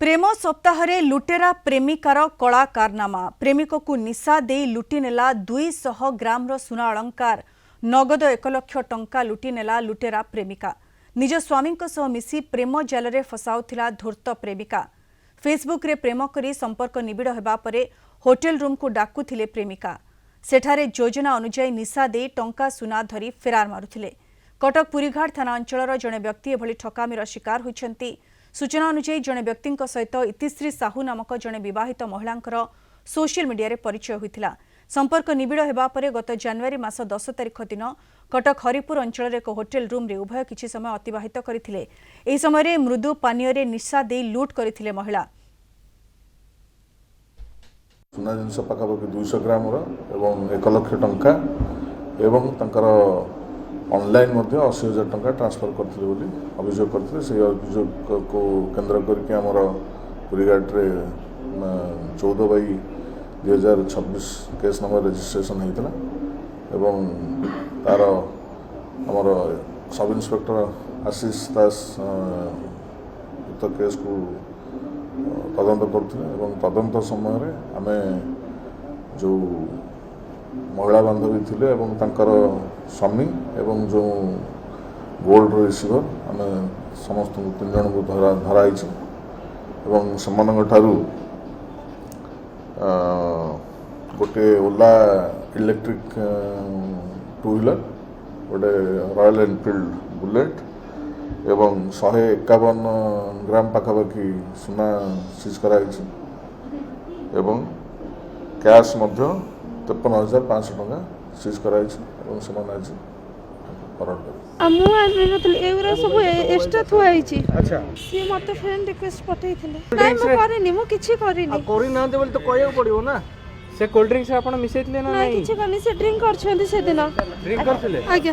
प्रेम सप्ताह लुटेरा प्रेमिकार कला कारनामा प्रेमिक को निशा दे लुटि नेला 200 ग्राम सुना अलंकार नगद 1 लाख टंका लुटि नेला लुटेरा प्रेमिका निज स्वामी मिसी प्रेम जाल रे फसाउथिला धूर्त प्रेमिका फेसबुक रे प्रेम करी संपर्क निबिड़ हेबा परे होटेल रूम को डाकुथिले प्रेमिका सेठारे योजना अनुसार निशा दे टंका सुना धरी फेरार मारुथिले। कटक पुरीघाट थाना अंचल जड़े व्यक्ति एभली ठकामीर शिकार होइछन्ति। सूचना अनुसार जड़े व्यक्ति सहित इतिश्री साहू नामक जड़े विवाहित महिलांकर सोशल मीडिया रे परिचय होइथिला। संपर्क निबिड़ हेबा परे गत जनवरी मास 10 तारिख दिन कटक हरिपुर अंचल एक होटेल रूम रे उभय किछि समय अतिबाहित करथिले। एही समय मृदु पानीय रे निशा दे लूट करथिले महिला। सुना जिनस पाखापाखि 200 ग्राम एवं 1 लाख टंका एवं तंकर ऑनलाइन 80,000 टंका ट्रांसफर करथिले बोली अभियोग करथिले। से अभियोग को केंद्र करके हमर पुरीघाट रे 14/2026 केस नंबर रजिस्ट्रेशन होइतला एवं तार हमर सब इंस्पेक्टर आशीष दास उक्त केस को तदंत करथिले एवं तदंत समय रे आमे जो महिला बांधवी थिले एवं तांकर स्वामी एवं जो गोल्ड रिसीवर आम समस्त 3 जन को धराई एवं सेमानंगठारु गोटे ओला इलेक्ट्रिक 2 व्हीलर गोटे रॉयल एनफील्ड बुलेट एवं 151 ग्राम पाखापाखि सुना सीज कराई एवं कैश 53,500 टंका सीज कराई एवं समान आज फरार कर एवरा सब एक्स्ट्रा थुआइछि। अच्छा सी मते फ्रेंड रिक्वेस्ट पठैथिले नै म करेनी म किछि करिनी करि ना देबल तो कहय पड़ियो ना। से कोल्ड ड्रिंक्स आपण मिसैथिले ना नै किछि कनि से ड्रिंक करछन्ती से दिन ड्रिंक करथिले आज्ञा।